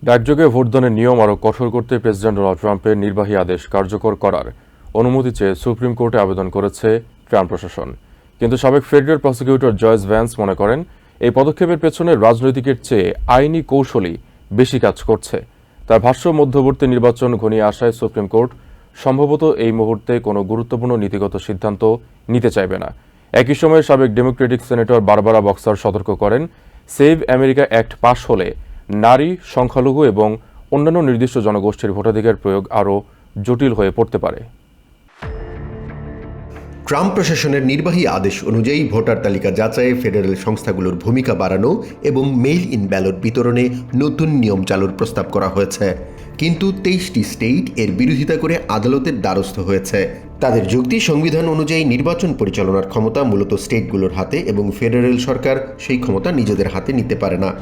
ডাকযোগে ভোটদানের নিয়ম আরও কঠোর করতে প্রেসিডেন্ট ডোনাল্ড ট্রাম্পের নির্বাহী আদেশ কার্যকর করার অনুমতি চেয়ে সুপ্রিম কোর্টে আবেদন করেছে ট্রাম্প প্রশাসন। কিন্তু সাবেক ফেডারেল প্রসিকিউটর জয়েস ভ্যান্স মনে করেন, এই পদক্ষেপের পেছনে রাজনৈতিকের চেয়ে আইনি কৌশলই বেশি কাজ করছে। তার ভাষ্য, মধ্যবর্তী নির্বাচন ঘনিয়ে আসায় সুপ্রিম কোর্ট সম্ভবত এই মুহূর্তে কোনো গুরুত্বপূর্ণ নীতিগত সিদ্ধান্ত নিতে চাইবে না। একই সময়ে সাবেক ডেমোক্রেটিক সেনেটর বারবারা বক্সার সতর্ক করেন, সেভ আমেরিকা অ্যাক্ট পাশ হলে নারী, সংখ্যালঘু এবং অন্যান্য নির্দিষ্ট জনগোষ্ঠীর ভোটাধিকার প্রয়োগ আরও জটিল হয়ে পড়তে পারে। ট্রাম্প প্রশাসনের নির্বাহী আদেশ অনুযায়ী ভোটার তালিকা যাচাইয়ে ফেডারেল সংস্থাগুলোর ভূমিকা বাড়ানো এবং মেইল ইন ব্যালট বিতরণে নতুন নিয়ম চালুর প্রস্তাব করা হয়েছে। কিন্তু 23টি স্টেট এর বিরোধিতা করে আদালতের দ্বারস্থ হয়েছে। তাদের যুক্তি, সংবিধান অনুযায়ী নির্বাচন পরিচালনার ক্ষমতা মূলত স্টেটগুলোর হাতে এবং ফেডারেল সরকার সেই ক্ষমতা নিজেদের হাতে নিতে পারে না।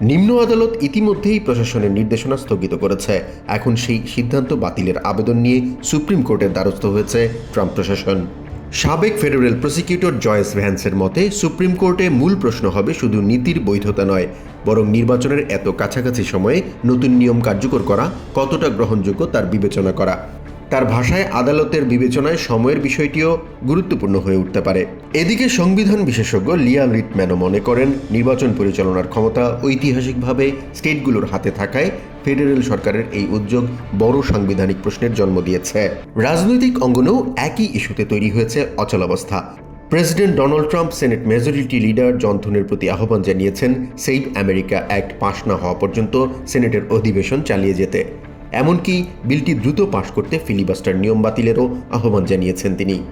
নিম্ন আদালত ইতিমধ্যেই প্রশাসনের নির্দেশনা স্থগিত করেছে। এখন সেই সিদ্ধান্ত বাতিলের আবেদন নিয়ে সুপ্রিম কোর্টের দ্বারস্থ হয়েছে ট্রাম্প প্রশাসন। সাবেক ফেডারেল প্রসিকিউটর জয়েস ভ্যান্সের মতে, সুপ্রিম কোর্টে মূল প্রশ্ন হবে শুধু নীতির বৈধতা নয়, বরং নির্বাচনের এত কাছাকাছি সময়ে নতুন নিয়ম কার্যকর করা কতটা গ্রহণযোগ্য তার বিবেচনা করা। তার ভাষায়, আদালতের বিবেচনায় সময়ের বিষয়টিও গুরুত্বপূর্ণ হয়ে উঠতে পারে। এদিকে সংবিধান বিশেষজ্ঞ লিয়া লিটম্যানও মনে করেন, নির্বাচন পরিচালনার ক্ষমতা ঐতিহাসিকভাবে স্টেটগুলোর হাতে থাকায় ফেডারেল সরকারের এই উদ্যোগ বড় সাংবিধানিক প্রশ্নের জন্ম দিয়েছে। রাজনৈতিক অঙ্গনেও একই ইস্যুতে তৈরি হয়েছে অচলাবস্থা। President Donald Trump Senate majority leader John থুনের প্রতি আহ্বান জানিয়েছেন সেভ আমেরিকা অ্যাক্ট পাশ না হওয়া পর্যন্ত সেনেটের অধিবেশন চালিয়ে যেতে। এমনকি বিলটি দ্রুত পাশ করতে ফিলিবাস্টার নিয়ম বাতিলেরও আহ্বান জানিয়েছেন তিনি।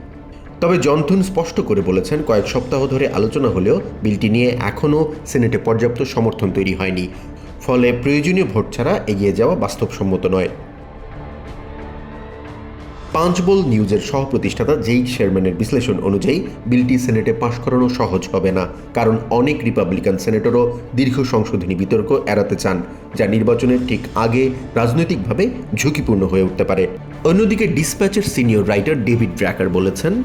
তবে জন থুন স্পষ্ট করে বলেছেন, কয়েক সপ্তাহ ধরে আলোচনা হলেও বিলটি নিয়ে এখনও সেনেটে পর্যাপ্ত সমর্থন তৈরি হয়নি। ফলে প্রয়োজনীয় ভোট ছাড়া এগিয়ে যাওয়া বাস্তবসম্মত নয়। পাঞ্চবোল নিউজের সহ-প্রতিষ্ঠাতা জেইড শেরম্যানের বিশ্লেষণ অনুযায়ী বিলটি সেনেটে পাশ করানো সহজ হবে না, কারণ অনেক রিপাবলিকান সেনেটরও দীর্ঘ সংশোধনী বিতর্ক এড়াতে চান, যা নির্বাচনের ঠিক আগে রাজনৈতিকভাবে ঝুঁকিপূর্ণ হয়ে উঠতে পারে। অন্যদিকে ডিসপ্যাচের সিনিয়র রাইটার ডেভিড ড্র্যাকার বলেছেন,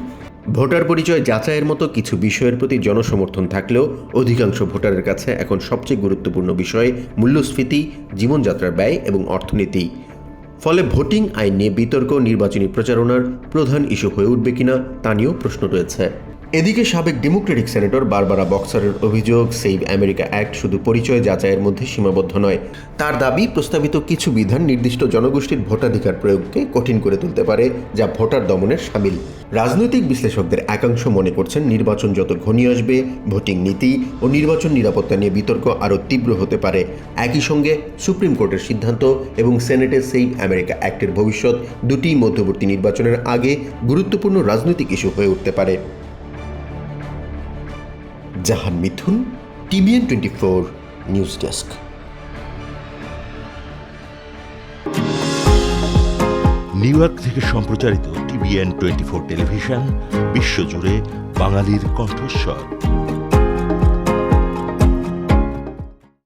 ভোটার পরিচয় যাচাইয়ের মতো কিছু বিষয়ের প্রতি জনসমর্থন থাকলেও অধিকাংশ ভোটারের কাছে এখন সবচেয়ে গুরুত্বপূর্ণ বিষয় মূল্যস্ফীতি, জীবনযাত্রার ব্যয় এবং অর্থনীতি। ফলে ভোটিং আইন নিয়ে বিতর্ক নির্বাচনী প্রচারণার প্রধান ইস্যু হয়ে উঠবে কিনা তা নিয়েও প্রশ্ন রয়েছে। এদিকে সাবেক ডেমোক্রেটিক সেনেটর বারবারা বক্সারের অভিযোগ, সেভ আমেরিকা অ্যাক্ট শুধু পরিচয় যাচাইয়ের মধ্যে সীমাবদ্ধ নয়। তার দাবি, প্রস্তাবিত কিছু বিধান নির্দিষ্ট জনগোষ্ঠীর ভোটাধিকার প্রয়োগকে কঠিন করে তুলতে পারে, যা ভোটার দমনের শামিল। রাজনৈতিক বিশ্লেষকদের একাংশ মনে করছেন, নির্বাচন যত ঘনিয়ে আসবে, ভোটিং নীতি ও নির্বাচন নিরাপত্তা নিয়ে বিতর্ক আরও তীব্র হতে পারে। একই সঙ্গে সুপ্রিম কোর্টের সিদ্ধান্ত এবং সেনেটের সেভ আমেরিকা অ্যাক্টের ভবিষ্যৎ দুটি মধ্যবর্তী নির্বাচনের আগে গুরুত্বপূর্ণ রাজনৈতিক ইস্যু হয়ে উঠতে পারে। জাহান মিথুন, TBN 24 news desk. New York থেকে সম্প্রচারিত TBN 24 টেলিভিশন বিশ্বজুড়ে বাঙালির কণ্ঠস্বর।